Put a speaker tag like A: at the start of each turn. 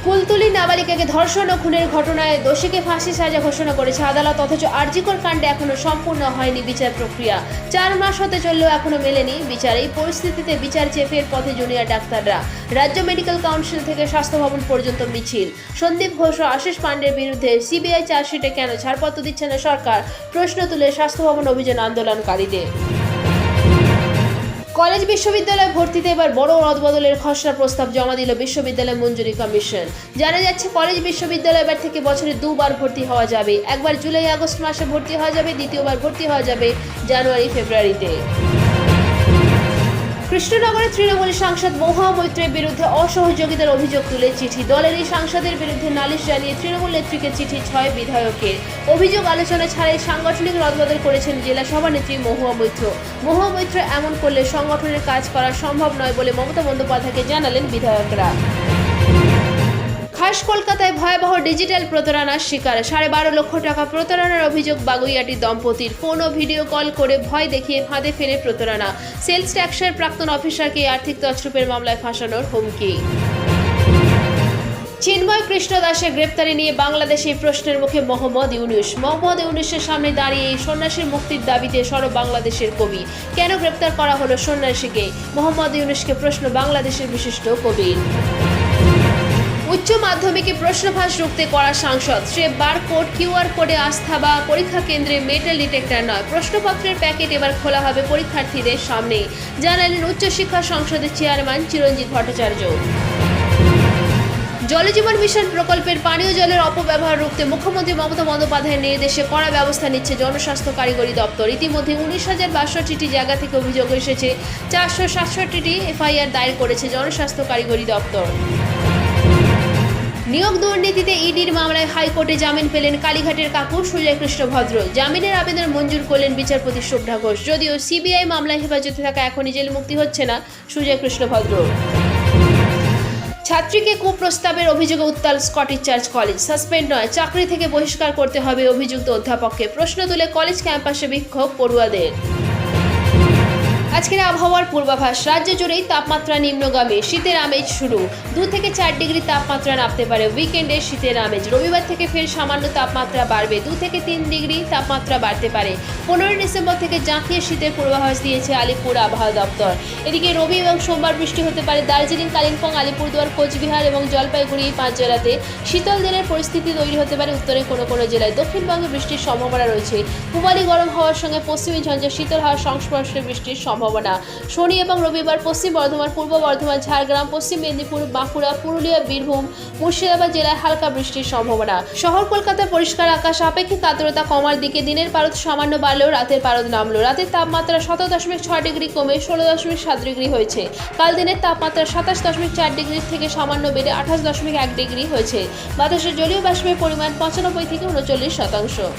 A: কুলতলি নাবালিকাকে ধর্ষণ ও খুনের ঘটনায় দোষীকে ফাঁসি সাজা ঘোষণা করেছে আদালত। অথচ আরজিকর কাণ্ডে এখনো সম্পূর্ণ হয়নি বিচার প্রক্রিয়া। 4 মাস হতে চললেও এখনো মেলেনি বিচার। এই পরিস্থিতিতে বিচার চেয়ে ফের পথে জুনিয়র ডাক্তাররা। রাজ্য মেডিকেল কাউন্সিল থেকে স্বাস্থ্য ভবন পর্যন্ত মিছিল। সন্দীপ ঘোষ ও আশিস পাণ্ডের বিরুদ্ধে সিবিআই চার্জশিটে কেন ছাড়পত্র দিচ্ছে না সরকার, প্রশ্ন তুলে স্বাস্থ্য ভবন অভিযান আন্দোলনকারীদের। কলেজ বিশ্ববিদ্যালয় ভর্তিতে এবার বড় রদবদলের খসড়া প্রস্তাব জমা দিল বিশ্ববিদ্যালয় মঞ্জুরি কমিশন। জানা যাচ্ছে, কলেজ বিশ্ববিদ্যালয় এবার থেকে বছরে 2 বার ভর্তি হওয়া যাবে। একবার জুলাই আগস্ট মাসে ভর্তি হওয়া যাবে, দ্বিতীয়বার ভর্তি হওয়া যাবে জানুয়ারি ফেব্রুয়ারিতে। কৃষ্ণনগরের তৃণমূল সাংসদ মহুয়া মৈত্রের বিরুদ্ধে অসহযোগিতার অভিযোগ তুলে চিঠি। দলের এই সাংসদের বিরুদ্ধে নালিশ জানিয়ে তৃণমূল নেত্রীকে চিঠি 6 বিধায়কের। অভিযোগ আলোচনা ছাড়াই সাংগঠনিক রদবদল করেছেন জেলা সভানেত্রী মহুয়া মৈত্র। মহুয়া মৈত্র এমন করলে সংগঠনের কাজ করা সম্ভব নয় বলে মমতা বন্দ্যোপাধ্যায়কে জানালেন বিধায়করা। খাস কলকাতায় ভয়াবহ ডিজিটাল প্রতারণার শিকার। 12.5 লক্ষ টাকা প্রতারণার অভিযোগ বাগুইয়াটি দম্পতির। ফোন ও ভিডিও কল করে ভয় দেখিয়ে ফাঁদে ফেলে প্রতারণা। সেলস ট্যাক্সের প্রাক্তন অফিসারকে আর্থিক তছরূপের মামলায় ফাঁসানোর হুমকি। চিন্ময় কৃষ্ণ দাসের গ্রেপ্তারি নিয়ে বাংলাদেশে প্রশ্নের মুখে মোহাম্মদ ইউনূস। মোহাম্মদ ইউনূসের সামনে দাঁড়িয়ে এই সন্ন্যাসীর মুক্তির দাবিতে সরব বাংলাদেশের কবি। কেন গ্রেপ্তার করা হলো সন্ন্যাসীকে? মোহাম্মদ ইউনূসকে প্রশ্ন বাংলাদেশের বিশিষ্ট কবির। উচ্চ মাধ্যমিকে প্রশ্নফাঁস রুখতে করা সাংসদ। সে বারকোড কিউআর কোডে আস্থা বা পরীক্ষা কেন্দ্রে মেটাল ডিটেক্টর নয়। প্রশ্নপত্রের প্যাকেট এবার খোলা হবে পরীক্ষার্থীদের সামনে, জানালেন উচ্চশিক্ষা সংসদের চেয়ারম্যান চিরঞ্জিত ভট্টাচার্য। জলজীবন মিশন প্রকল্পের পানীয় জলের অপব্যবহার রুখতে মুখ্যমন্ত্রী মমতা বন্দ্যোপাধ্যায়ের নির্দেশে কড়া ব্যবস্থা নিচ্ছে জনস্বাস্থ্য কারিগরি দপ্তর। ইতিমধ্যে 19,062টি জায়গা থেকে অভিযোগ এসেছে। 467টি এফআইআর দায়ের করেছে জনস্বাস্থ্য কারিগরি দপ্তর। নিয়োগ দুর্নীতিতে ইডির মামলায় হাইকোর্টে জামিন পেলেন কালীঘাটের কাকু সুজয় কৃষ্ণ ভদ্র। জামিনের আবেদন মঞ্জুর করলেন বিচারপতি শুভ্রা ঘোষ। যদিও সিবিআই মামলায় হেফাজতে থাকা এখনই জেল মুক্তি হচ্ছে না সুজয় কৃষ্ণ ভদ্র। ছাত্রীকে কুপ্রস্তাবের অভিযোগে উত্তাল স্কটিশ চার্চ কলেজ। সাসপেন্ড নয়, চাকরি থেকে বহিষ্কার করতে হবে অভিযুক্ত অধ্যাপককে। প্রশ্ন তুলে কলেজ ক্যাম্পাসে বিক্ষোভ পড়ুয়াদের। আজকের আবহাওয়ার পূর্বাভাস। রাজ্য জুড়েই তাপমাত্রা নিম্নগামী। শীতের আমেজ শুরু। 2 থেকে 4 ডিগ্রি তাপমাত্রা নামতে পারে। উইকেন্ডে শীতের আমেজ। রবিবার থেকে ফের সামান্য তাপমাত্রা বাড়বে। 2 থেকে 3 ডিগ্রি তাপমাত্রা বাড়তে পারে। 15 ডিসেম্বর থেকে জাঁকিয়ে শীতের পূর্বাভাস দিয়েছে আলিপুর আবহাওয়া দপ্তর। এদিকে রবি এবং সোমবার বৃষ্টি হতে পারে দার্জিলিং, কালিম্পং, আলিপুরদুয়ার, কোচবিহার এবং জলপাইগুড়ি 5 জেলাতে। শীতল দিনের পরিস্থিতি তৈরি হতে পারে উত্তরের কোনো জেলায়। দক্ষিণবঙ্গে বৃষ্টির সম্ভাবনা রয়েছে। পূবালি গরম হওয়ার সঙ্গে পশ্চিমী ঝঞ্ঝা শীতল হওয়ার সংস্পর্শে বৃষ্টির সম্ভাবনা। শনি এবং রবিবার পশ্চিম বর্ধমান, পূর্ব বর্ধমান, ঝাড়গ্রাম, পশ্চিম মেদিনীপুর, বাঁকুড়া, পুরুলিয়া, বীরভূম, মুর্শিদাবাদ জেলায় হালকা বৃষ্টির সম্ভাবনা। শহর কলকাতায় পরিষ্কার আকাশ। আপেক্ষিক আর্দ্রতা কমার দিকে। দিনের পারদ সামান্য বাড়লেও রাতের পারদ নামলো। রাতের তাপমাত্রা 17.6 ডিগ্রি কমে 16.7 ডিগ্রি হয়েছে। কাল দিনের তাপমাত্রা 27.4 ডিগ্রি থেকে সামান্য বেড়ে 28.1 ডিগ্রি হয়েছে। বাতাসের জলীয় বাষ্পের পরিমাণ 95 থেকে 39%।